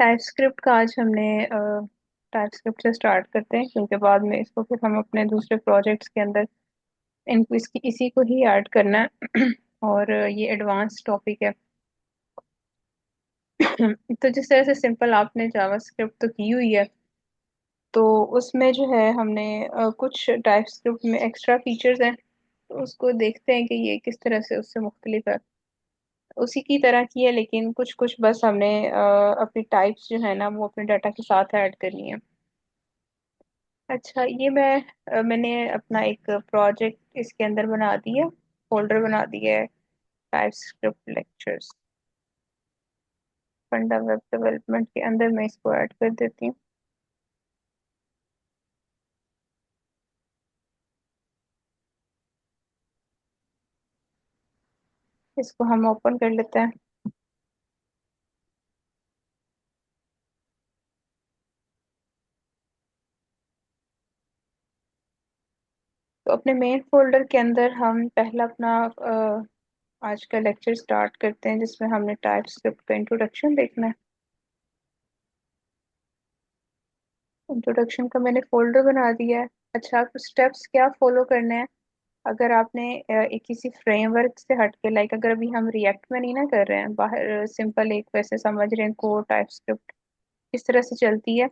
TypeScript का आज हमने टाइपस्क्रिप्ट से स्टार्ट करते हैं, क्योंकि बाद में इसको फिर हम अपने दूसरे प्रोजेक्ट्स के अंदर इनको इसकी इसी को ही ऐड करना है। और ये एडवांस टॉपिक है। तो जिस तरह से सिंपल आपने जावास्क्रिप्ट तो की हुई है, तो उसमें जो है हमने कुछ टाइपस्क्रिप्ट में एक्स्ट्रा फीचर्स हैं, तो उसको देखते हैं कि ये किस तरह से उससे मुख्तलिफ है। उसी की तरह की है, लेकिन कुछ कुछ बस हमने अपनी टाइप्स जो है ना वो अपने डाटा के साथ ऐड करनी है। अच्छा, ये मैंने अपना एक प्रोजेक्ट इसके अंदर बना दिया, फोल्डर बना दिया है, टाइपस्क्रिप्ट लेक्चर्स। फंडा वेब डेवलपमेंट के अंदर मैं इसको ऐड कर देती हूँ। इसको हम ओपन कर लेते हैं। तो अपने मेन फोल्डर के अंदर हम पहला अपना आज का लेक्चर स्टार्ट करते हैं, जिसमें हमने टाइपस्क्रिप्ट का इंट्रोडक्शन देखना है। इंट्रोडक्शन का मैंने फोल्डर बना दिया है। अच्छा, स्टेप्स क्या फॉलो करने हैं? अगर आपने एक किसी फ्रेमवर्क से हट के, लाइक अगर अभी हम रिएक्ट में नहीं ना कर रहे हैं, बाहर सिंपल एक वैसे समझ रहे हैं कोड टाइपस्क्रिप्ट इस तरह से चलती है,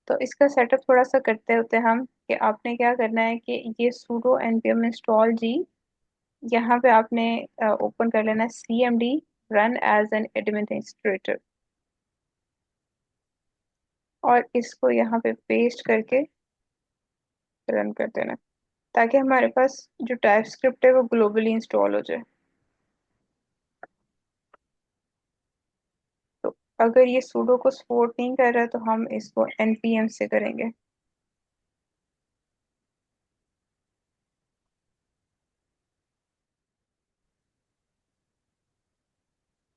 तो इसका सेटअप थोड़ा सा करते होते हैं हम कि आपने क्या करना है कि ये sudo npm install जी, यहाँ पे आपने ओपन कर लेना है cmd run as an administrator, और इसको यहाँ पे पेस्ट करके रन कर देना, ताकि हमारे पास जो टाइपस्क्रिप्ट है वो ग्लोबली इंस्टॉल हो जाए। तो अगर ये sudo को सपोर्ट नहीं कर रहा है, तो हम इसको npm से करेंगे।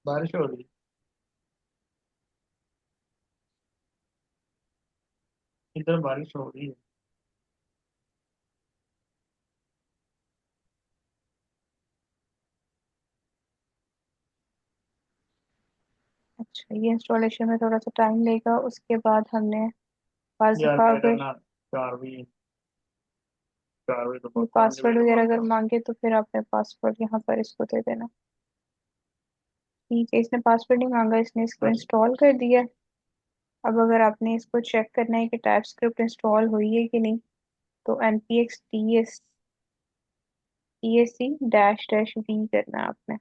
बारिश हो रही है। इधर बारिश हो रही है। अच्छा, ये इंस्टॉलेशन में थोड़ा सा टाइम लेगा, उसके बाद हमने पास यार दफा मेरा अगर ना कारवी तो ये बहुत पानी पासवर्ड वगैरह वगैरह मांग अगर रहा है। मांगे तो फिर आपने पासवर्ड यहाँ पर इसको दे देना। ठीक है, इसने पासवर्ड नहीं मांगा, इसने इसको हाँ जी। इंस्टॉल कर दिया। अब अगर आपने इसको चेक करना है कि टाइप स्क्रिप्ट इंस्टॉल हुई है कि नहीं, तो npx tsc dash dash v करना है आपने।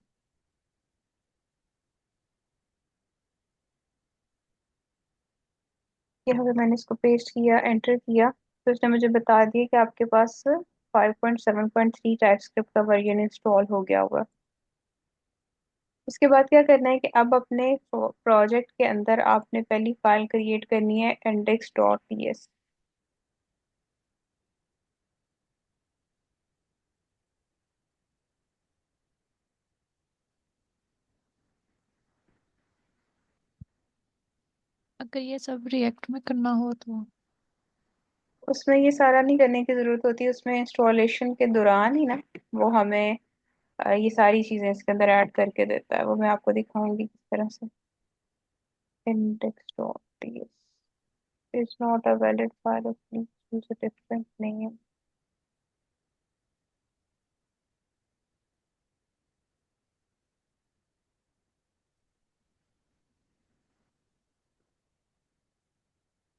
यहाँ पे मैंने इसको पेस्ट किया, एंटर किया, तो उसने मुझे बता दिया कि आपके पास 5.7.3 टाइप स्क्रिप्ट का वर्जन इंस्टॉल हो गया होगा। उसके बाद क्या करना है कि अब अपने प्रोजेक्ट के अंदर आपने पहली फाइल क्रिएट करनी है index.ts। अगर ये सब रिएक्ट में करना हो तो? उसमें ये सारा नहीं करने की जरूरत होती, उसमें इंस्टॉलेशन के दौरान ही ना वो हमें ये सारी चीजें इसके अंदर ऐड करके देता है। वो मैं आपको दिखाऊंगी किस तरह से। index.ts is not a valid file, please use a different name।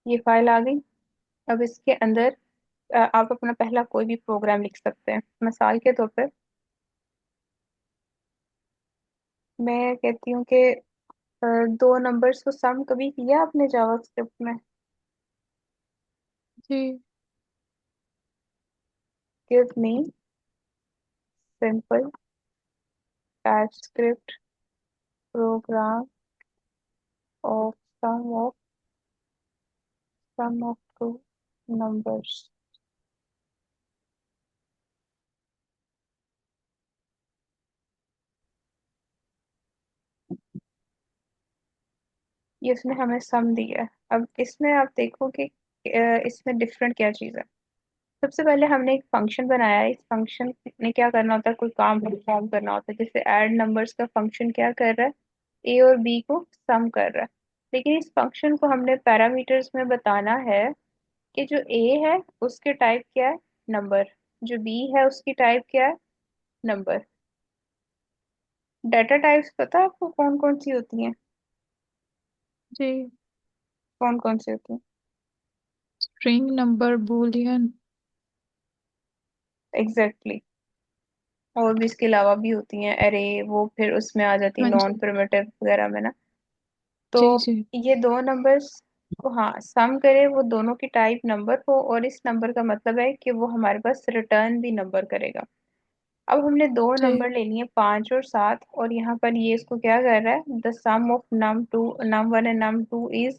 ये फाइल आ गई। अब इसके अंदर आप अपना पहला कोई भी प्रोग्राम लिख सकते हैं। मिसाल के तौर पर मैं कहती हूँ कि दो नंबर्स को सम कभी किया आपने जावास्क्रिप्ट में? जी। Give me simple TypeScript program of sum of two numbers. ये इसने हमें सम दिया है। अब इसमें आप देखो कि इसमें डिफरेंट क्या चीज़ है। सबसे पहले हमने एक फंक्शन बनाया है। इस फंक्शन ने क्या करना होता है, कोई काम परफॉर्म करना होता है। जैसे ऐड नंबर्स का फंक्शन क्या कर रहा है, ए और बी को सम कर रहा है। लेकिन इस फंक्शन को हमने पैरामीटर्स में बताना है कि जो ए है उसके टाइप क्या है, नंबर। जो बी है उसकी टाइप क्या है, नंबर। डाटा टाइप्स पता है आपको कौन कौन सी होती हैं? जी। कौन कौन सी होती हैं? String, number, Boolean. Exactly exactly. और भी इसके अलावा भी होती हैं अरे, वो फिर उसमें आ जाती है हाँ नॉन जी। प्रिमिटिव वगैरह में ना। तो जी जी। ये दो नंबर्स को हाँ सम करे, वो दोनों की टाइप नंबर हो, और इस नंबर का मतलब है कि वो हमारे पास रिटर्न भी नंबर करेगा। अब हमने दो जी नंबर ले लिए 5 और 7, और यहाँ पर ये इसको क्या कर रहा है, the sum of num1 and num2 is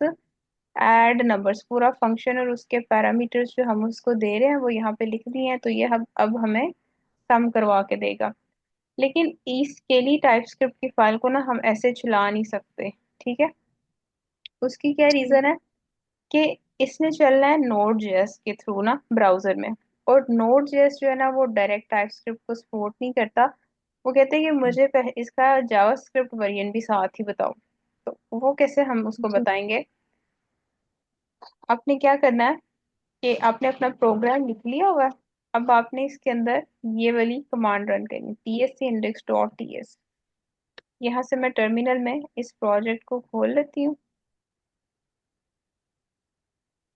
add numbers. पूरा फंक्शन और उसके पैरामीटर्स जो हम उसको दे रहे हैं वो यहाँ पे लिख दिए हैं, तो ये अब हमें सम करवा के देगा। लेकिन इसके लिए टाइपस्क्रिप्ट की फाइल को ना हम ऐसे चला नहीं सकते, ठीक है। उसकी क्या जी रीजन है कि इसने चलना है नोड जेएस के थ्रू ना ब्राउजर में। और नोड जेएस जो है ना वो डायरेक्ट टाइपस्क्रिप्ट को सपोर्ट नहीं करता। वो कहते हैं कि मुझे इसका जावास्क्रिप्ट वर्जन भी साथ ही बताओ। तो वो कैसे हम उसको जी। बताएंगे? आपने क्या करना है कि आपने अपना प्रोग्राम लिख लिया होगा। अब आपने इसके अंदर ये वाली कमांड रन करनी, tscindex.ts। यहाँ से मैं टर्मिनल में इस प्रोजेक्ट को खोल लेती हूँ।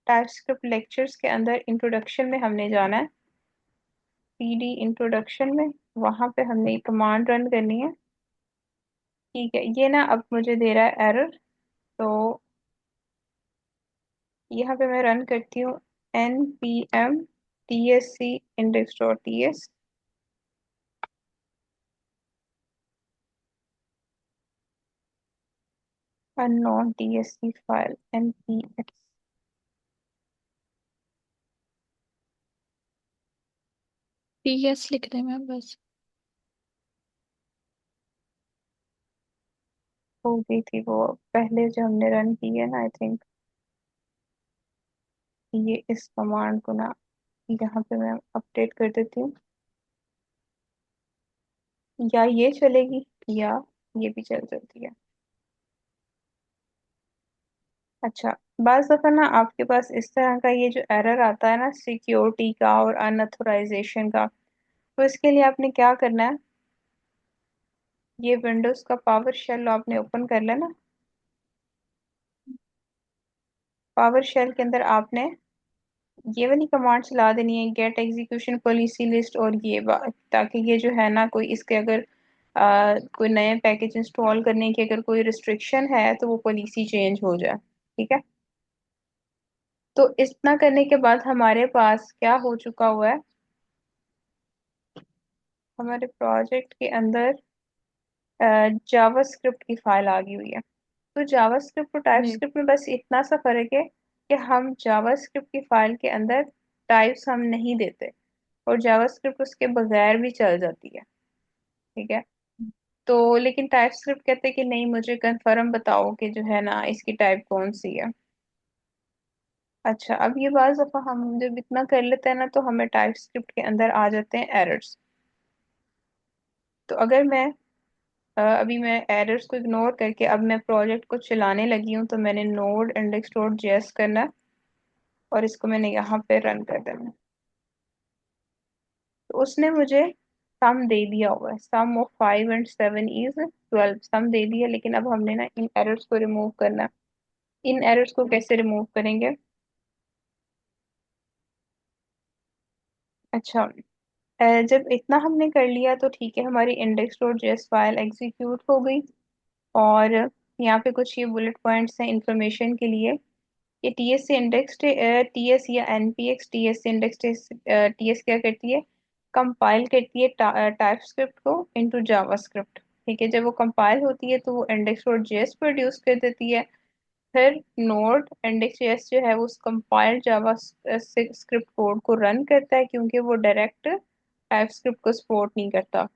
टाइपस्क्रिप्ट लेक्चर्स के अंदर इंट्रोडक्शन में हमने जाना है, पीडी इंट्रोडक्शन में। वहां पे हमने ये कमांड रन करनी है। ठीक है, ये ना अब मुझे दे रहा है एरर। तो यहाँ पे मैं रन करती हूँ npm tsc index dot ts। unknown tsc file npx। TS लिख रहे हैं बस। हो गई थी वो पहले जो हमने रन की है ना, आई थिंक। ये इस कमांड को ना यहाँ पे मैं अपडेट कर देती हूँ। या ये चलेगी, या ये भी चल जाती है। अच्छा, बाज दफा ना आपके पास इस तरह का ये जो एरर आता है ना सिक्योरिटी का और अनऑथराइजेशन का, तो इसके लिए आपने क्या करना है, ये विंडोज का पावर शेल आपने ओपन कर लेना। पावर शेल के अंदर आपने ये वाली कमांड चला देनी है, गेट एग्जीक्यूशन पॉलिसी लिस्ट। और ये ताकि ये जो है ना कोई इसके अगर कोई नए पैकेज इंस्टॉल करने की अगर कोई रिस्ट्रिक्शन है तो वो पॉलिसी चेंज हो जाए, ठीक है। तो इतना करने के बाद हमारे पास क्या हो चुका हुआ है, हमारे प्रोजेक्ट के अंदर जावास्क्रिप्ट की फाइल आ गई हुई है। तो जावास्क्रिप्ट और जी। टाइपस्क्रिप्ट में बस इतना सा फर्क है कि हम जावास्क्रिप्ट की फाइल के अंदर टाइप्स हम नहीं देते, और जावास्क्रिप्ट उसके बगैर भी चल जाती है, ठीक है। तो लेकिन टाइपस्क्रिप्ट कहते हैं कि नहीं, मुझे कंफर्म बताओ कि जो है ना इसकी टाइप कौन सी है। अच्छा, अब ये बात दफा हम जब इतना कर लेते हैं ना तो हमें टाइपस्क्रिप्ट के अंदर आ जाते हैं एरर्स। तो अगर मैं अभी मैं एरर्स को इग्नोर करके अब मैं प्रोजेक्ट को चलाने लगी हूँ, तो मैंने नोड इंडेक्स डॉट जेएस करना है, और इसको मैंने यहाँ पे रन कर देना है। तो उसने मुझे सम दे दिया हुआ है, सम ऑफ 5 एंड 7 इज 12, सम दे दिया। लेकिन अब हमने ना इन एरर्स को रिमूव करना है। इन एरर्स को कैसे रिमूव करेंगे? अच्छा, जब इतना हमने कर लिया तो ठीक है, हमारी index dot JS file execute हो गई। और यहाँ पे कुछ ये बुलेट पॉइंट्स हैं इंफॉर्मेशन के लिए कि टीएस से इंडेक्स टीएस या एनपीएक्स टीएस से इंडेक्स टीएस क्या करती है, कंपाइल करती है टाइपस्क्रिप्ट को इनटू जावास्क्रिप्ट। ठीक है, जब वो कंपाइल होती है तो वो इंडेक्स डॉट जेएस प्रोड्यूस कर देती है। फिर नोड इंडेक्स जेएस जो है वो उस कंपाइल्ड जावा स्क्रिप्ट कोड को रन करता है, क्योंकि वो डायरेक्ट टाइपस्क्रिप्ट को सपोर्ट नहीं करता।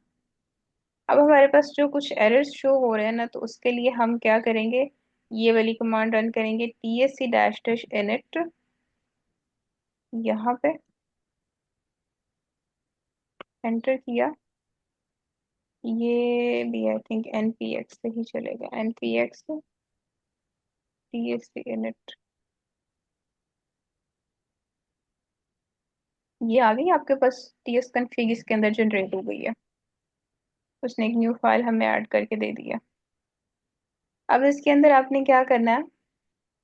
अब हमारे पास जो कुछ एरर्स शो हो रहे हैं ना, तो उसके लिए हम क्या करेंगे, ये वाली कमांड रन करेंगे, tsc डैश डैश init। यहाँ पे एंटर किया, ये भी आई थिंक npx से ही चलेगा, npx TSC init। ये आ गई आपके पास TS config, इसके अंदर जनरेट हो गई है। उसने एक न्यू फाइल हमें ऐड करके दे दिया। अब इसके अंदर आपने क्या करना है,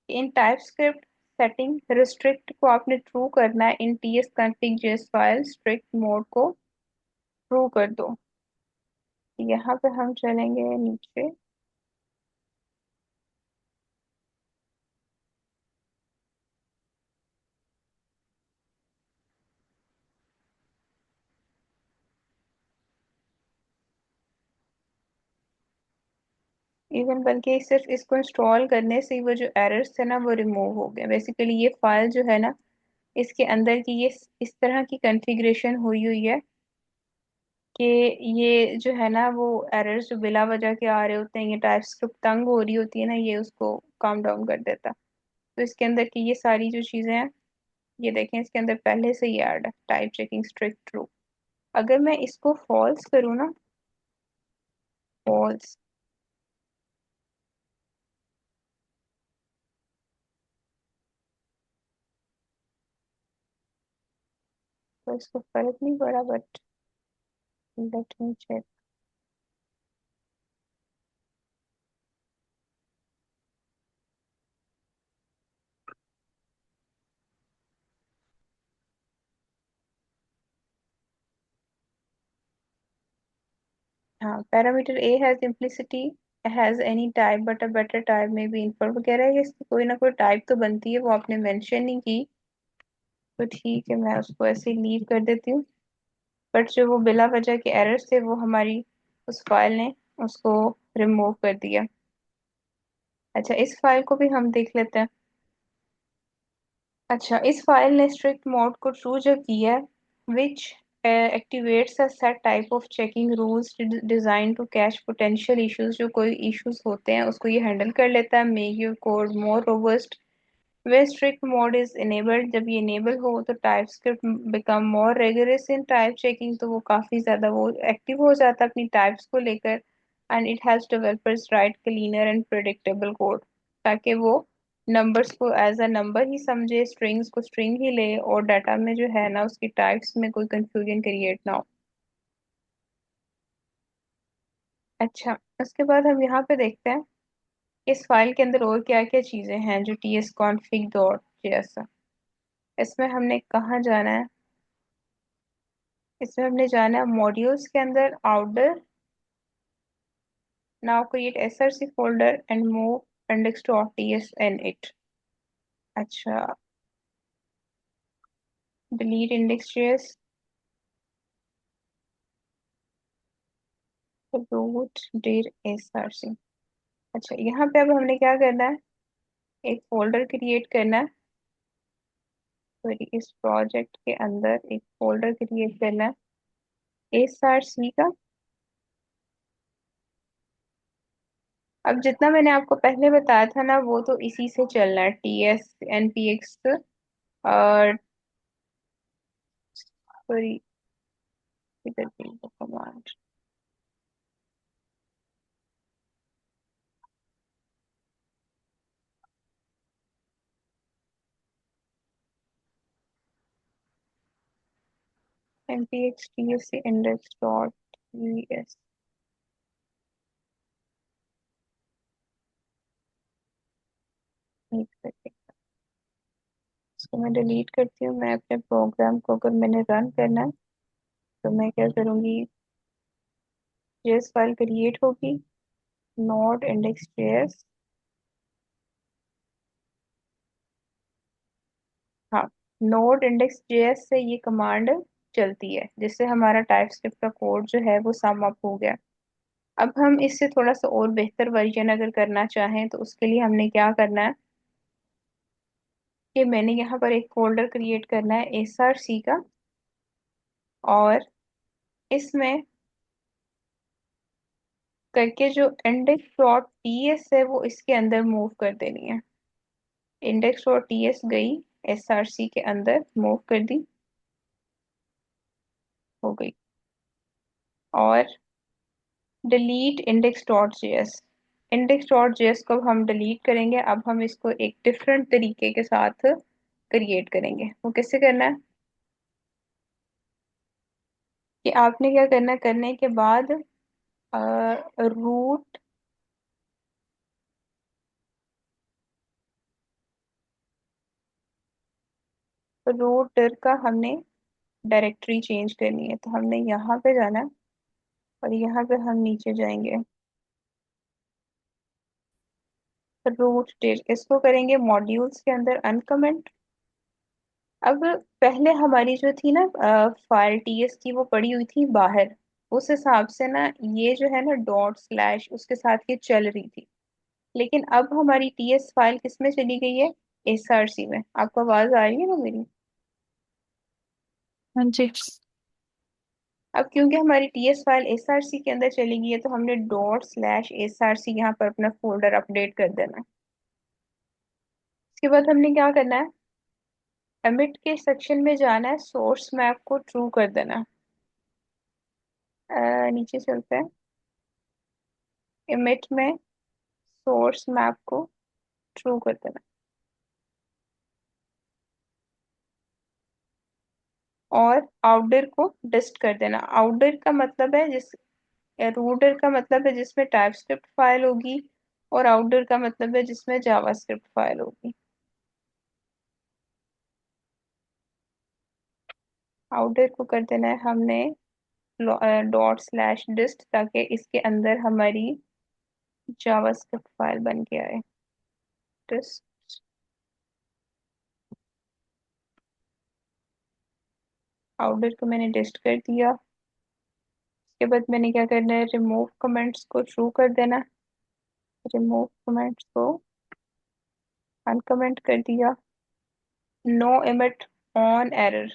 इन टाइप स्क्रिप्ट सेटिंग रिस्ट्रिक्ट को आपने ट्रू करना है। इन TS config JS file strict mode को ट्रू कर दो। यहाँ पे हम चलेंगे नीचे। इवन बल्कि सिर्फ इसको इंस्टॉल करने से ही वो जो एरर्स थे ना वो रिमूव हो गए। बेसिकली ये फाइल जो है ना, इसके अंदर की ये इस तरह की कॉन्फ़िगरेशन हुई हुई है कि ये जो है ना वो एरर्स जो बिला वजह के आ रहे होते हैं, ये टाइप स्क्रिप्ट तंग हो रही होती है ना, ये उसको काम डाउन कर देता। तो इसके अंदर की ये सारी जो चीज़ें हैं, ये देखें इसके अंदर पहले से ही ऐड है टाइप चेकिंग स्ट्रिक्ट ट्रू। अगर मैं इसको फॉल्स करूँ ना, फॉल्स, तो इसको फर्क नहीं पड़ा, बट लेट मी चेक। हाँ, parameter A has implicitly has any type but a better type में बी इनपुट वगैरह है कि इसकी कोई ना कोई टाइप तो बनती है, वो आपने मेंशन नहीं की। तो ठीक है, मैं उसको ऐसे ही लीव कर देती हूँ। बट जो वो बिला वजह के एरर्स थे वो हमारी उस फाइल ने उसको रिमूव कर दिया। अच्छा, इस फाइल को भी हम देख लेते हैं। अच्छा, इस फाइल ने स्ट्रिक्ट मोड को ट्रू जो किया है, which activates a set type of checking rules design to catch potential issues. जो कोई इश्यूज होते हैं उसको ये हैंडल कर लेता है। Make your code more robust way strict mode is enabled. जब ये इनेबल हो तो TypeScript become more rigorous in type checking, तो वो काफ़ी ज़्यादा वो एक्टिव हो जाता है अपनी टाइप्स को लेकर। And it helps developers right cleaner and predictable code, ताकि वो नंबर्स को एज अ नंबर ही समझे, स्ट्रिंग्स को स्ट्रिंग ही ले, और डाटा में जो है ना उसकी टाइप्स में कोई कंफ्यूजन क्रिएट ना हो। अच्छा, उसके बाद हम यहाँ पे देखते हैं इस फाइल के अंदर और क्या क्या चीज़ें हैं जो tsconfig.js है। इसमें हमने कहाँ जाना है, इसमें हमने जाना है मॉड्यूल्स के अंदर outer. Now create src folder and move index.ts in it। अच्छा, delete index.js, root dir src। अच्छा, यहाँ पे अब हमने क्या करना है, एक फोल्डर क्रिएट करना है। सॉरी, इस प्रोजेक्ट के अंदर एक फोल्डर क्रिएट करना है src का। अब जितना मैंने आपको पहले बताया था ना वो तो इसी से चलना है, ts npx और सॉरी, इधर भी कमांड npx tsc index.ts। एक सेकेंड, इसको मैं डिलीट करती हूँ। मैं अपने प्रोग्राम को अगर मैंने रन करना है तो मैं क्या करूँगी, जेएस फाइल क्रिएट होगी, नोड इंडेक्स जेएस। हाँ, नोड इंडेक्स जेएस से ये कमांड चलती है, जिससे हमारा टाइप स्क्रिप्ट का कोड जो है वो सम अप हो गया। अब हम इससे थोड़ा सा और बेहतर वर्जन अगर करना चाहें तो उसके लिए हमने क्या करना है कि मैंने यहाँ पर एक फोल्डर क्रिएट करना है src का, और इसमें करके जो index.ts है वो इसके अंदर मूव कर देनी है। index.ts गई, src के अंदर मूव कर दी, हो गई। और delete index.js, index dot JS को अब हम डिलीट करेंगे। अब हम इसको एक डिफरेंट तरीके के साथ क्रिएट करेंगे। वो कैसे करना है कि आपने क्या करना है, करने के बाद रूट रूट dir का हमने डायरेक्टरी चेंज करनी है। तो हमने यहाँ पे जाना है और यहाँ पे हम नीचे जाएंगे, रूट dir इसको करेंगे मॉड्यूल्स के अंदर अनकमेंट। अब पहले हमारी जो थी ना फाइल टीएस की, वो पड़ी हुई थी बाहर। उस हिसाब से ना ये जो है ना डॉट स्लैश उसके साथ ये चल रही थी। लेकिन अब हमारी टीएस फाइल किस में चली गई है, एसआरसी में। आपको आवाज आ रही है ना मेरी? हाँ जी। अब क्योंकि हमारी टीएस फाइल एसआरसी के अंदर चली गई है, तो हमने डॉट स्लैश एसआरसी यहाँ पर अपना फोल्डर अपडेट कर देना है। इसके बाद हमने क्या करना है, एमिट के सेक्शन में जाना है, सोर्स मैप को ट्रू कर देना है। नीचे चलते हैं, इमेज में सोर्स मैप को ट्रू कर देना। और आउटडर को डिस्ट कर देना। आउटडर का मतलब है जिस रूडर का मतलब है जिसमें टाइपस्क्रिप्ट फाइल होगी, और आउटडर का मतलब है जिसमें जावास्क्रिप्ट फाइल होगी। आउटडर को कर देना है हमने डॉट स्लैश डिस्ट, ताकि इसके अंदर हमारी जावास्क्रिप्ट फाइल बन के आए। डिस्ट, आउटडर को मैंने डिस्ट कर दिया। उसके बाद मैंने क्या करना है, रिमूव कमेंट्स को ट्रू कर देना। रिमूव कमेंट्स को अनकमेंट कर दिया। No emit on error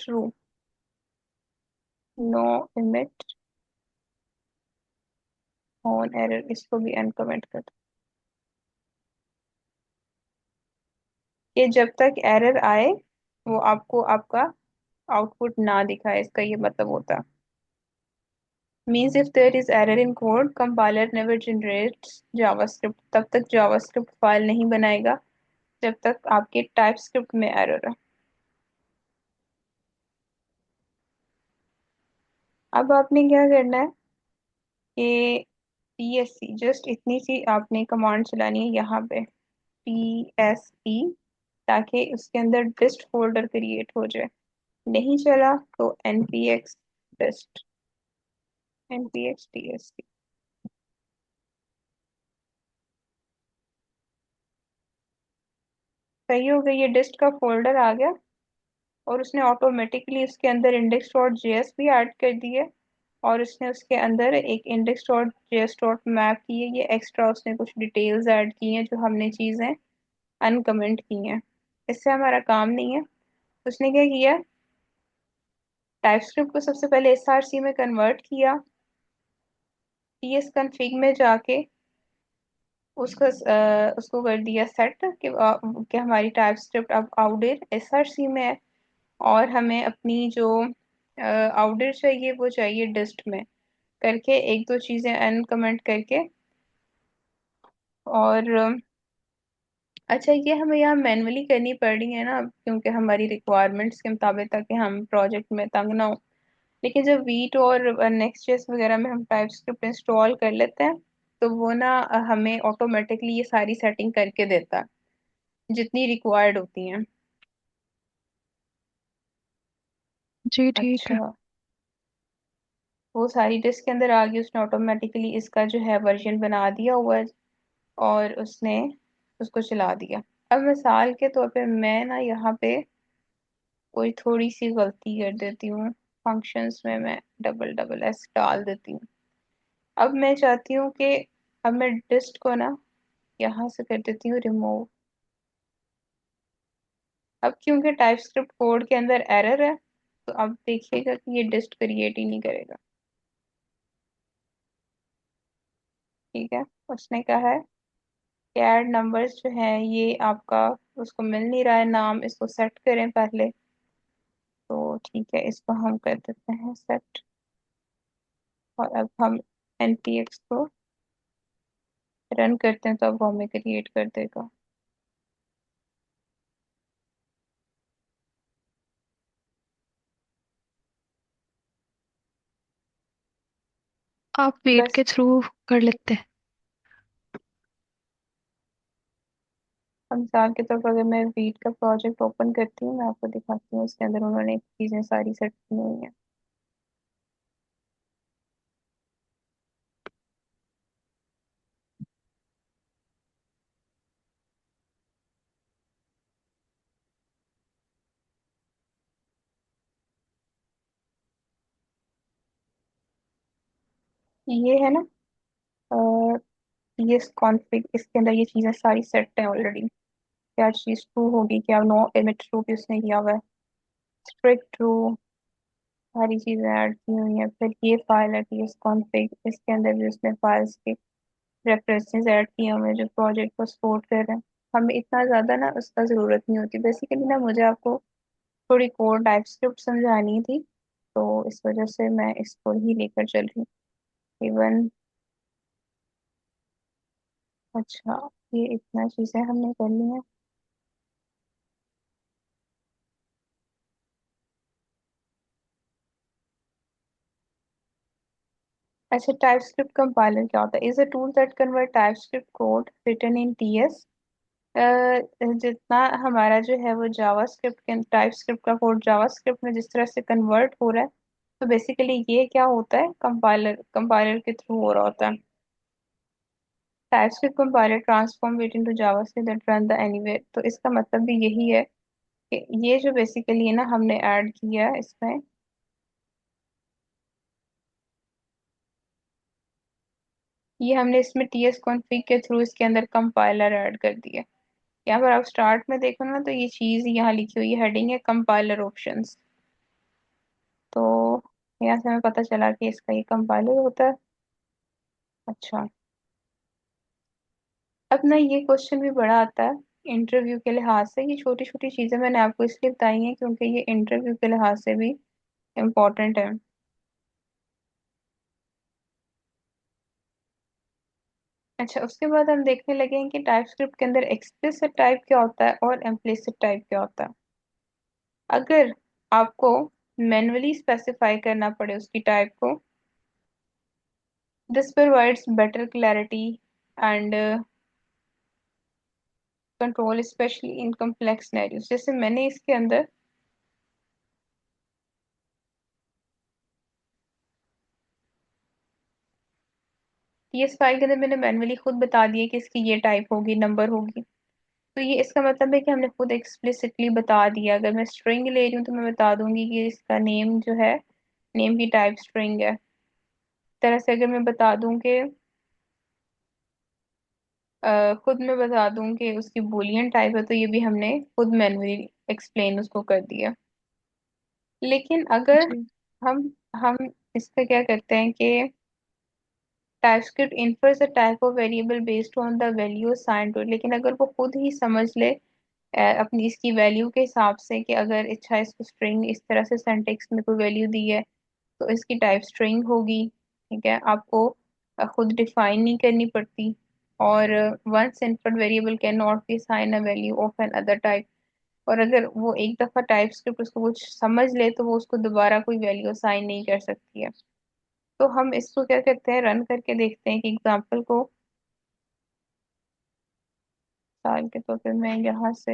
true, no emit on error इसको भी अनकमेंट कर दो। ये जब तक एरर आए वो आपको आपका आउटपुट ना दिखाए, इसका ये मतलब होता है। Means if there is error in code, compiler never generates JavaScript. तब तक जावास्क्रिप्ट फाइल नहीं बनाएगा जब तक आपके टाइपस्क्रिप्ट में एरर है। अब आपने क्या करना है कि psc जस्ट इतनी सी आपने कमांड चलानी है यहाँ पे, pse, ताकि उसके अंदर डिस्ट फोल्डर क्रिएट हो जाए। नहीं चला तो npx डिस्ट, npx dsc। सही हो गई, ये डिस्ट का फोल्डर आ गया। और उसने ऑटोमेटिकली उसके अंदर इंडेक्स डॉट जेएस भी ऐड कर दी है। और उसने उसके अंदर एक index dot JS dot map की है, ये एक्स्ट्रा उसने कुछ डिटेल्स ऐड की हैं जो हमने चीज़ें अनकमेंट की हैं। इससे हमारा काम नहीं है। उसने क्या किया, टाइपस्क्रिप्ट को सबसे पहले एसआरसी में कन्वर्ट किया। टीएस कन्फिग में जाके उसको कर दिया सेट कि हमारी टाइपस्क्रिप्ट अब आउटडेट एसआरसी में है। और हमें अपनी जो आउटडेट चाहिए वो चाहिए डिस्ट में, करके एक दो चीज़ें अनकमेंट करके। और अच्छा, ये हमें यहाँ मैनुअली करनी पड़ रही है ना, क्योंकि हमारी रिक्वायरमेंट्स के मुताबिक, ताकि हम प्रोजेक्ट में तंग ना हो। लेकिन जब वीट और नेक्स्ट जेएस वगैरह में हम टाइपस्क्रिप्ट इंस्टॉल कर लेते हैं, तो वो ना हमें ऑटोमेटिकली ये सारी सेटिंग करके देता है जितनी रिक्वायर्ड होती हैं। जी ठीक है। अच्छा, वो सारी डिस्क के अंदर आ गई, उसने ऑटोमेटिकली इसका जो है वर्जन बना दिया हुआ है। और उसने उसको चला दिया। अब मिसाल के तौर पे मैं ना यहाँ पे कोई थोड़ी सी गलती कर देती हूँ, फंक्शंस में मैं डबल डबल एस डाल देती हूँ। अब मैं चाहती हूँ कि अब मैं डिस्ट को ना यहाँ से कर देती हूँ रिमूव। अब क्योंकि टाइपस्क्रिप्ट कोड के अंदर एरर है, तो अब देखिएगा कि ये डिस्ट क्रिएट ही नहीं करेगा। ठीक है, उसने कहा है कि ऐड नंबर्स जो है ये आपका उसको मिल नहीं रहा है नाम, इसको सेट करें पहले। तो ठीक है, इसको हम कर देते हैं सेट। और अब हम npx को रन करते हैं तो अब वो हमें क्रिएट कर देगा। आप वेट बस के थ्रू कर लेते हैं। हम मिसाल के तौर पर अगर मैं वीट का प्रोजेक्ट ओपन करती हूँ, मैं आपको दिखाती हूँ उसके अंदर उन्होंने चीज़ें सारी सेट की हुई हैं। ये है ना, ये कॉन्फ़िग, इसके अंदर ये चीज़ें सारी सेट हैं ऑलरेडी। क्या चीज़ ट्रू होगी, क्या नो एमिट ट्रू भी उसने किया हुआ है, स्ट्रिक्ट ट्रू, सारी चीज़ें ऐड की हुई हैं। फिर ये फाइल है टीएस कॉन्फ़िग, इसके अंदर भी उसने फाइल्स के रेफरेंसेस ऐड किए हुए हैं जो प्रोजेक्ट को सपोर्ट कर रहे हैं। हमें इतना ज़्यादा ना उसका ज़रूरत नहीं होती बेसिकली ना, मुझे आपको थोड़ी कोड टाइप स्क्रिप्ट समझानी थी, तो इस वजह से मैं इसको ही लेकर चल रही हूँ। इवन अच्छा, ये इतना चीज़ें हमने कर ली हैं। अच्छा, टाइप स्क्रिप्ट कंपाइलर क्या होता है? Is a tool that convert TypeScript code written in TS. जितना हमारा जो है वो जावा स्क्रिप्ट के टाइप स्क्रिप्ट का कोड जावा स्क्रिप्ट में जिस तरह से कन्वर्ट हो रहा है, तो बेसिकली ये क्या होता है, कंपाइलर कंपाइलर के थ्रू हो रहा होता है। Type script compiler transform it into Java script that run the anywhere. तो इसका मतलब भी यही है कि ये जो बेसिकली है ना हमने ऐड किया है इसमें, ये हमने इसमें टीएस कॉन्फ़िग के थ्रू इसके अंदर कंपाइलर ऐड कर दिया। यहाँ पर आप स्टार्ट में देखो ना, तो ये चीज़ यहाँ लिखी हुई है, हेडिंग है कंपाइलर ऑप्शंस। तो यहाँ से हमें पता चला कि इसका ये कंपाइलर होता है। अच्छा, अब ना ये क्वेश्चन भी बड़ा आता है इंटरव्यू के लिहाज से। ये छोटी छोटी चीज़ें मैंने आपको इसलिए बताई हैं क्योंकि ये इंटरव्यू के लिहाज से भी इम्पोर्टेंट है। अच्छा, उसके बाद हम देखने लगे हैं कि टाइप स्क्रिप्ट के अंदर एक्सप्लिसिट टाइप क्या होता है और इम्प्लिसिट टाइप क्या होता है। अगर आपको मैन्युअली स्पेसिफाई करना पड़े उसकी टाइप को, this provides better clarity and control specially in complex scenarios. जैसे मैंने इसके अंदर टीएस फाइल के अंदर मैंने मैन्युअली खुद बता दिया कि इसकी ये टाइप होगी, नंबर होगी। तो ये इसका मतलब है कि हमने खुद एक्सप्लिसिटली बता दिया। अगर मैं स्ट्रिंग ले रही हूँ तो मैं बता दूंगी कि इसका नेम जो है, नेम की टाइप स्ट्रिंग है। इस तरह से अगर मैं बता दूं कि खुद मैं बता दूं कि उसकी बूलियन टाइप है, तो ये भी हमने खुद मैन्युअली एक्सप्लेन उसको कर दिया। लेकिन अगर जी हम इसका क्या करते हैं कि TypeScript infers a type of variable based on the value assigned to it, लेकिन अगर वो खुद ही समझ ले अपनी इसकी वैल्यू के हिसाब से कि अगर अच्छा इसको स्ट्रिंग इस तरह से सिंटेक्स में कोई वैल्यू दी है तो इसकी टाइप स्ट्रिंग होगी। ठीक है, आपको खुद डिफाइन नहीं करनी पड़ती। और once input variable can not be assign a value of an other type. और अगर वो एक दफा टाइप स्क्रिप्ट उसको कुछ समझ ले तो वो उसको दोबारा कोई वैल्यू असाइन नहीं कर सकती है। तो हम इसको क्या करते हैं, रन करके देखते हैं कि एग्जाम्पल को। साल के तौर पे मैं यहाँ से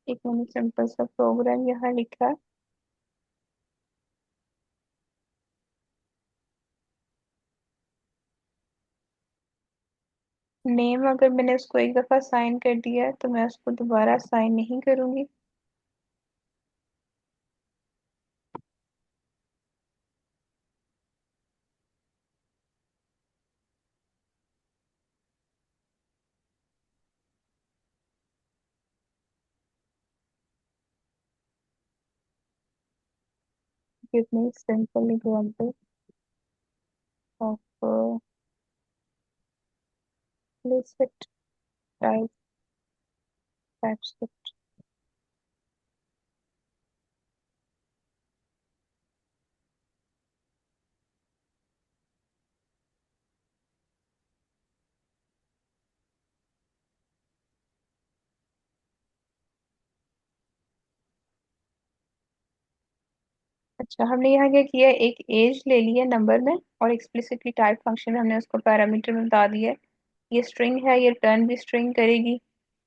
एक मैंने सिंपल सा प्रोग्राम यहाँ लिखा है। नेम अगर मैंने उसको एक दफा साइन कर दिया है तो मैं उसको दोबारा साइन नहीं करूंगी। Give me simple example of list. Type type. अच्छा, हमने यहाँ क्या किया है, एक एज ले लिया नंबर में और एक्सप्लिसिटली टाइप फंक्शन हमने उसको पैरामीटर में बता दिया है। ये स्ट्रिंग है, ये रिटर्न भी स्ट्रिंग करेगी।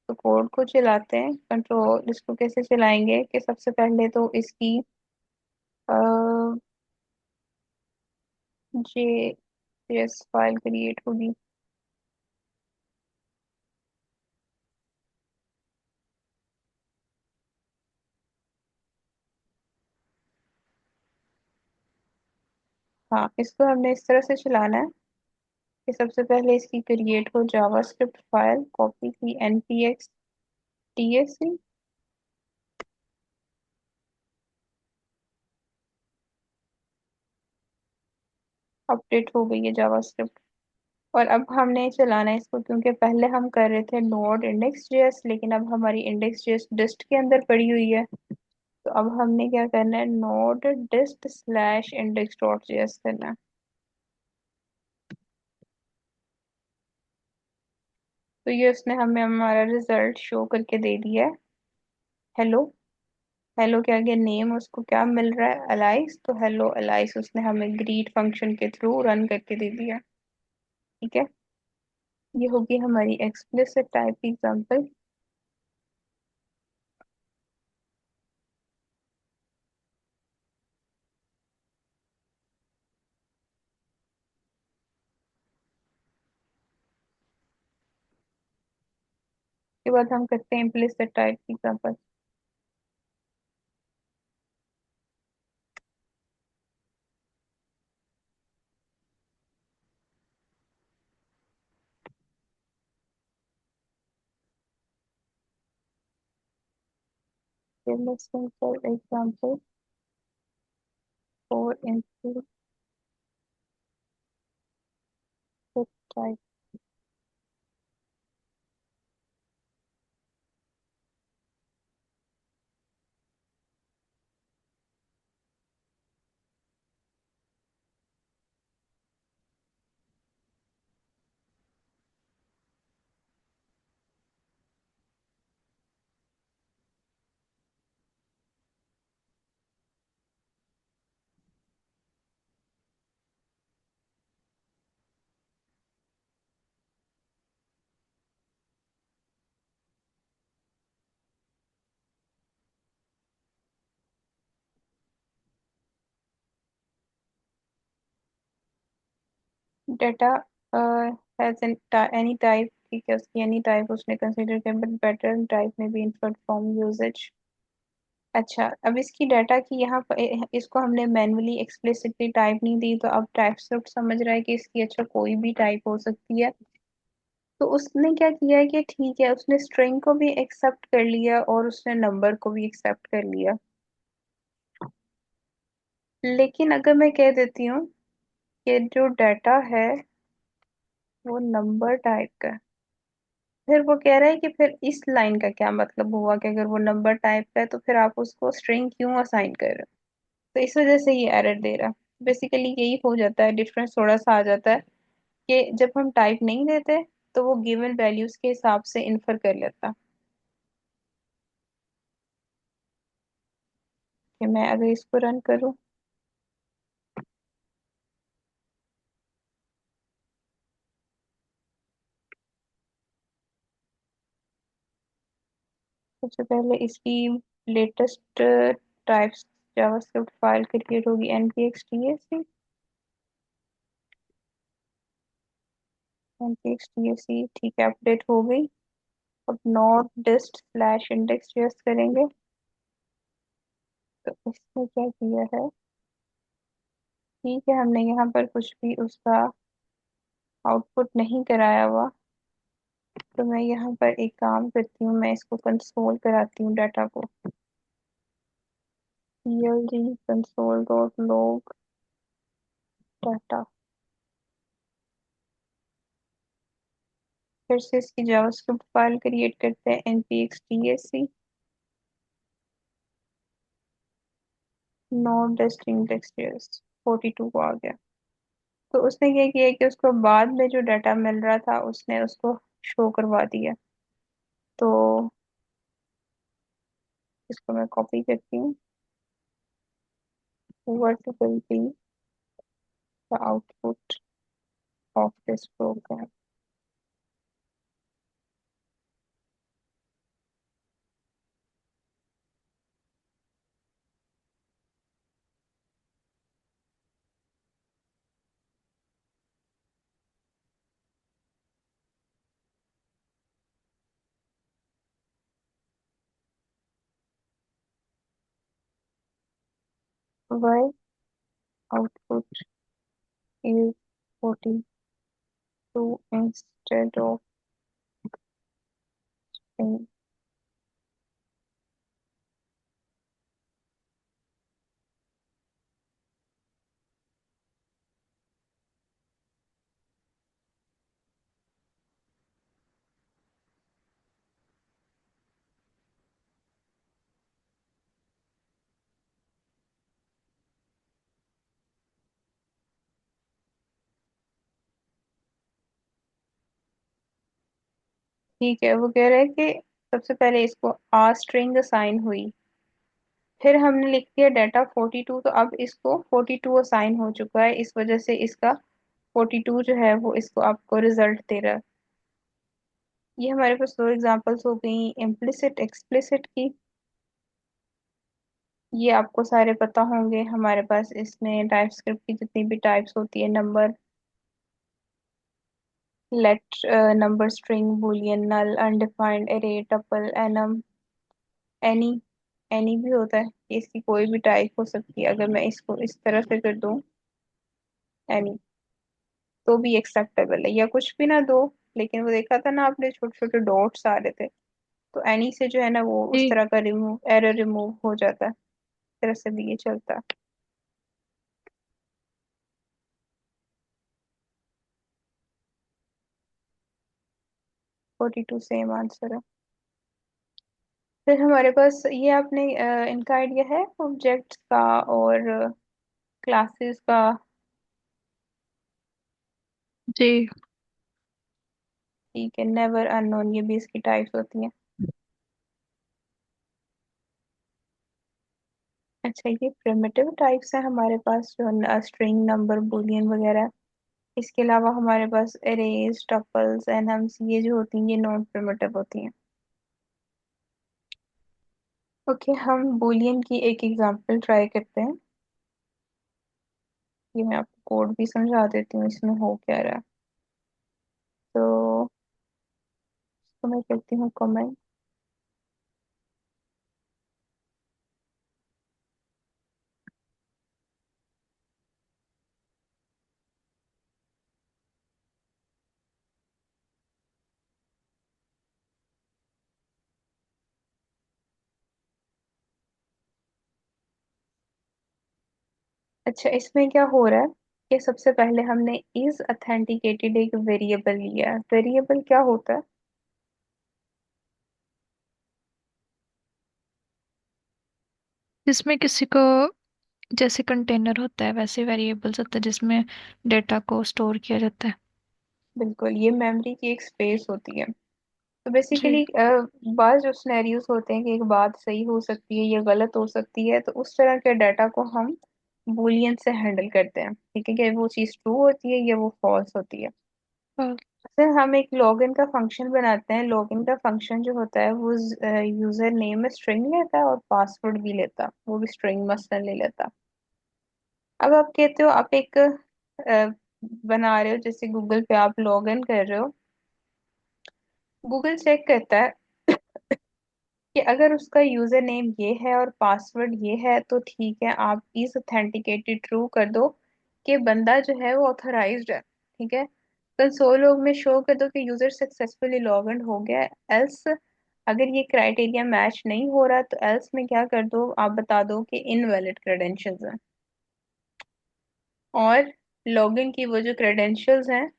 तो कोड को चलाते हैं। कंट्रोल इसको कैसे चलाएंगे कि सबसे पहले तो इसकी जे एस फाइल क्रिएट होगी। हाँ, इसको हमने इस तरह से चलाना है कि सबसे पहले इसकी क्रिएट हो जावास्क्रिप्ट फाइल, कॉपी की npx tsc। अपडेट हो गई है जावास्क्रिप्ट। और अब हमने चलाना है इसको, क्योंकि पहले हम कर रहे थे नोड इंडेक्स जेएस, लेकिन अब हमारी इंडेक्स जेएस डिस्ट के अंदर पड़ी हुई है। तो अब हमने क्या करना है, node dist slash index dot JS करना है। तो ये उसने हमें हमारा रिजल्ट शो करके दे दिया है। हेलो। हेलो के आगे नेम उसको क्या मिल रहा है, अलाइस। तो हेलो अलाइस उसने हमें ग्रीट फंक्शन के थ्रू रन करके दे दिया। ठीक है, ये होगी हमारी एक्सप्लिसिट टाइप एग्जांपल। के बाद हम करते हैं implicit type example. simple example for implicit type। Data has any type, ठीक है, उसकी एनी टाइप उसने कंसीडर किया, बट पैटर्न टाइप में भी इंसर्ट फ्रॉम यूजेज। अच्छा, अब इसकी डाटा की यहाँ पर इसको हमने मैन्युअली एक्सप्लिसिटली टाइप नहीं दी, तो अब टाइप स्क्रिप्ट समझ रहा है कि इसकी अच्छा कोई भी टाइप हो सकती है। तो उसने क्या किया है कि ठीक है, उसने स्ट्रिंग को भी एक्सेप्ट कर लिया और उसने नंबर को भी एक्सेप्ट कर लिया। लेकिन अगर मैं कह देती हूँ कि जो डाटा है वो नंबर टाइप का है, फिर वो कह रहा है कि फिर इस लाइन का क्या मतलब हुआ कि अगर वो नंबर टाइप का है तो फिर आप उसको स्ट्रिंग क्यों असाइन कर रहे हो। तो इस वजह से ये एरर दे रहा है। बेसिकली यही हो जाता है, डिफरेंस थोड़ा सा आ जाता है कि जब हम टाइप नहीं देते तो वो गिवन वैल्यूज के हिसाब से इन्फर कर लेता। कि मैं अगर इसको रन करूँ, सबसे पहले इसकी latest types JavaScript file create होगी npx tsc। npx tsc, ठीक है, अपडेट हो गई। अब नॉट डिस्ट स्लैश इंडेक्स जेएस करेंगे। तो इसने क्या किया है, ठीक है, हमने यहाँ पर कुछ भी उसका आउटपुट नहीं कराया हुआ। तो मैं यहाँ पर एक काम करती हूँ, मैं इसको कंसोल कराती हूँ डाटा को। clg console dot log data. फिर से इसकी जावास्क्रिप्ट फाइल क्रिएट करते हैं, npx नोड स्ट्रिंग टेक्सचर्स 42 को आ गया। तो उसने क्या किया कि उसको बाद में जो डाटा मिल रहा था उसने उसको शो करवा दिया। तो इसको मैं कॉपी करती हूँ। what will be the output of this program। why output is 42 instead of 10। ठीक है, वो कह रहा है कि सबसे पहले इसको आ स्ट्रिंग असाइन हुई, फिर हमने लिख दिया डाटा 42, तो अब इसको 42 असाइन हो चुका है, इस वजह से इसका 42 जो है वो इसको आपको रिजल्ट दे रहा है। ये हमारे पास दो एग्जांपल्स हो गई, इम्प्लिसिट एक्सप्लिसिट की। ये आपको सारे पता होंगे, हमारे पास इसमें टाइप स्क्रिप्ट की जितनी भी टाइप्स होती है, number, let, number, string, boolean, null, undefined, array, tuple, enum, any. Any भी होता है, इसकी कोई भी टाइप हो सकती है। अगर मैं इसको इस तरह से कर दूं एनी, तो भी एक्सेप्टेबल है, या कुछ भी ना दो, लेकिन वो देखा था ना आपने, छोटे छोटे डॉट्स आ रहे थे, तो एनी से जो है ना वो उस जी तरह का रिमूव, एरर रिमूव हो जाता है। इस तरह से भी ये चलता है। 42 सेम आंसर है। फिर हमारे पास ये आपने इनका आइडिया है ऑब्जेक्ट्स का और क्लासेस का। जी ठीक है, नेवर, अननोन, ये भी इसकी टाइप्स होती हैं। अच्छा, ये प्रिमिटिव टाइप्स है हमारे पास, जो स्ट्रिंग, नंबर, बूलियन वगैरह। इसके अलावा हमारे पास एरेज, टपल्स, एनम्स, ये जो होती हैं ये नॉन प्रिमिटिव होती हैं। ओके, हम बूलियन की एक एग्जांपल ट्राई करते हैं। ये मैं आपको कोड भी समझा देती हूँ इसमें हो क्या रहा है। तो इसको मैं करती हूँ कमेंट। अच्छा, इसमें क्या हो रहा है कि सबसे पहले हमने इज ऑथेंटिकेटेड एक वेरिएबल लिया। वेरिएबल क्या होता है? जिसमें किसी को, जैसे कंटेनर होता है वैसे वेरिएबल्स होता है जिसमें डेटा को स्टोर किया जाता है। बिल्कुल, ये मेमोरी की एक स्पेस होती है। तो जी बेसिकली बाज जो सिनेरियोज होते हैं कि एक बात सही हो सकती है या गलत हो सकती है, तो उस तरह के डाटा को हम बूलियन से हैंडल करते हैं। ठीक है, कि वो चीज़ ट्रू होती है या वो फॉल्स होती है। और फिर हम एक लॉगिन का फंक्शन बनाते हैं। लॉगिन का फंक्शन जो होता है वो यूजर नेम में स्ट्रिंग लेता है और पासवर्ड भी लेता, वो भी स्ट्रिंग मसलन ले लेता। अब आप कहते हो आप एक बना रहे हो, जैसे गूगल पे आप लॉगिन कर रहे हो, गूगल चेक करता है कि अगर उसका यूजर नेम ये है और पासवर्ड ये है तो ठीक है, आप इस ऑथेंटिकेटेड ट्रू कर दो कि बंदा जो है वो ऑथराइज्ड है। ठीक है, कंसोल लॉग में शो कर दो कि यूजर सक्सेसफुली लॉग इन हो गया। एल्स, अगर ये क्राइटेरिया मैच नहीं हो रहा तो एल्स में क्या कर दो, आप बता दो कि इनवैलिड क्रेडेंशियल्स हैं। और लॉगिन की वो जो क्रेडेंशियल्स हैं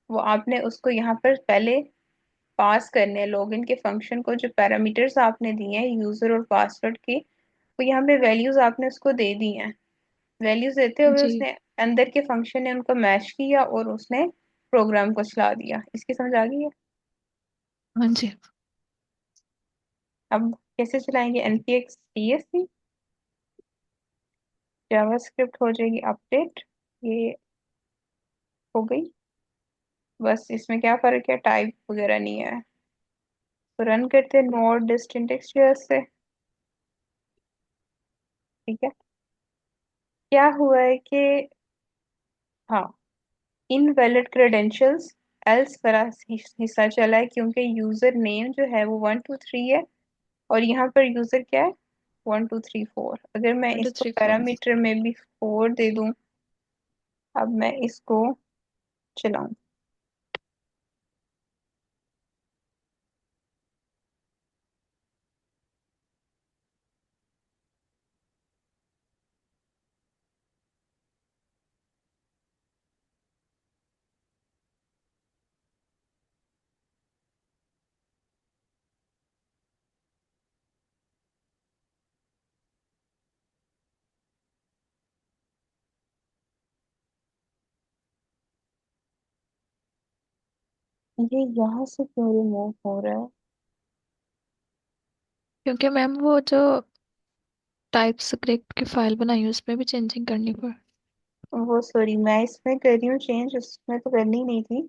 वो आपने उसको यहाँ पर पहले पास करने हैं लॉगिन के फंक्शन को, जो पैरामीटर्स आपने दिए हैं यूजर और पासवर्ड के, तो यहाँ पे वैल्यूज आपने उसको दे दी हैं। वैल्यूज देते हुए जी। उसने अंदर के फंक्शन ने उनको मैच किया और उसने प्रोग्राम को चला दिया। इसकी समझ आ गई है? हाँ जी। अब कैसे चलाएंगे? npx csv, जावास्क्रिप्ट हो जाएगी अपडेट, ये हो गई। बस इसमें क्या फर्क है, टाइप वगैरह नहीं है। तो रन करते हैं नोड डिस्टिंट से। ठीक है, क्या हुआ है कि हाँ, इनवैलिड क्रेडेंशियल्स एल्स वाला हिस्सा चला है, क्योंकि यूजर नेम जो है वो 123 है और यहाँ पर यूजर क्या है, 1234। अगर मैं वन टू इसको थ्री फोर पैरामीटर में भी 4 दे दूं, अब मैं इसको चलाऊं, ये यहाँ से क्यों रिमूव हो रहा है? क्योंकि मैम वो जो टाइप स्क्रिप्ट की फाइल बनाई है उसमें भी चेंजिंग करनी पड़। वो सॉरी, मैं इसमें कर रही हूँ चेंज, उसमें तो करनी नहीं थी, जी।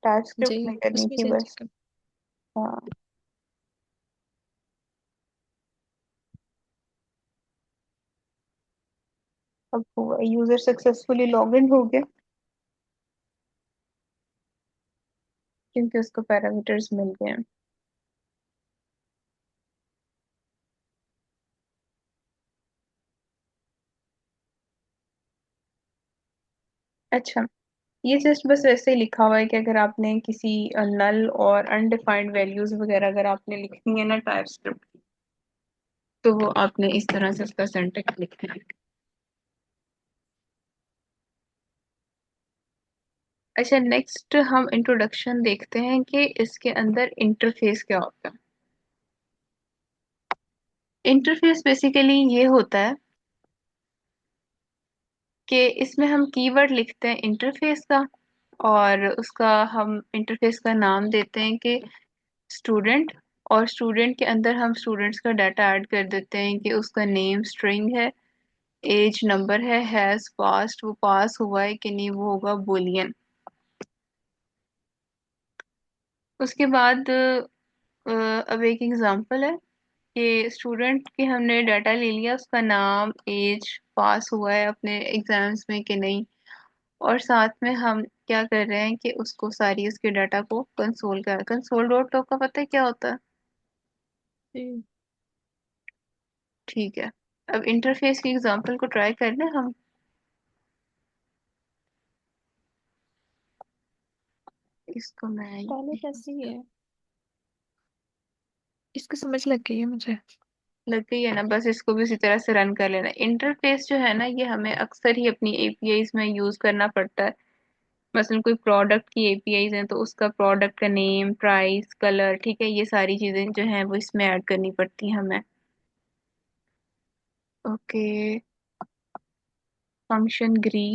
टास्क में करनी उसमें थी चेंजिंग बस। कर। हाँ, अब हुआ, यूजर सक्सेसफुली लॉग इन हो गया क्योंकि उसको पैरामीटर्स मिल गए हैं। अच्छा, ये जस्ट बस वैसे ही लिखा हुआ है कि अगर आपने किसी नल और अनडिफाइंड वैल्यूज वगैरह अगर आपने लिखनी है ना टाइप स्क्रिप्ट, तो वो आपने इस तरह से उसका सिंटैक्स लिखना है। अच्छा, नेक्स्ट हम इंट्रोडक्शन देखते हैं कि इसके अंदर इंटरफेस क्या होता है। इंटरफेस बेसिकली ये होता है कि इसमें हम कीवर्ड लिखते हैं इंटरफेस का, और उसका हम इंटरफेस का नाम देते हैं कि स्टूडेंट, और स्टूडेंट के अंदर हम स्टूडेंट्स का डाटा ऐड कर देते हैं कि उसका नेम स्ट्रिंग है, एज नंबर है, हैज पास्ट, वो पास हुआ है कि नहीं, वो होगा बुलियन। उसके बाद अब एक एग्जांपल है कि स्टूडेंट के हमने डाटा ले लिया, उसका नाम, एज, पास हुआ है अपने एग्जाम्स में कि नहीं, और साथ में हम क्या कर रहे हैं कि उसको सारी उसके डाटा को कंसोल डॉट लॉग का पता है क्या होता है? जी। ठीक है, अब इंटरफेस की एग्जांपल को ट्राई कर लें हम। इसको मैं पहले कैसी है? इसकी समझ लग गई है मुझे। लग गई है ना, बस इसको भी उसी तरह से रन कर लेना। इंटरफेस जो है ना, ये हमें अक्सर ही अपनी एपीआईज में यूज करना पड़ता है। मसलन कोई प्रोडक्ट की एपीआईज हैं तो उसका प्रोडक्ट का नेम, प्राइस, कलर, ठीक है, ये सारी चीजें जो हैं वो इसमें ऐड करनी पड़ती हैं हमें। Okay, function greet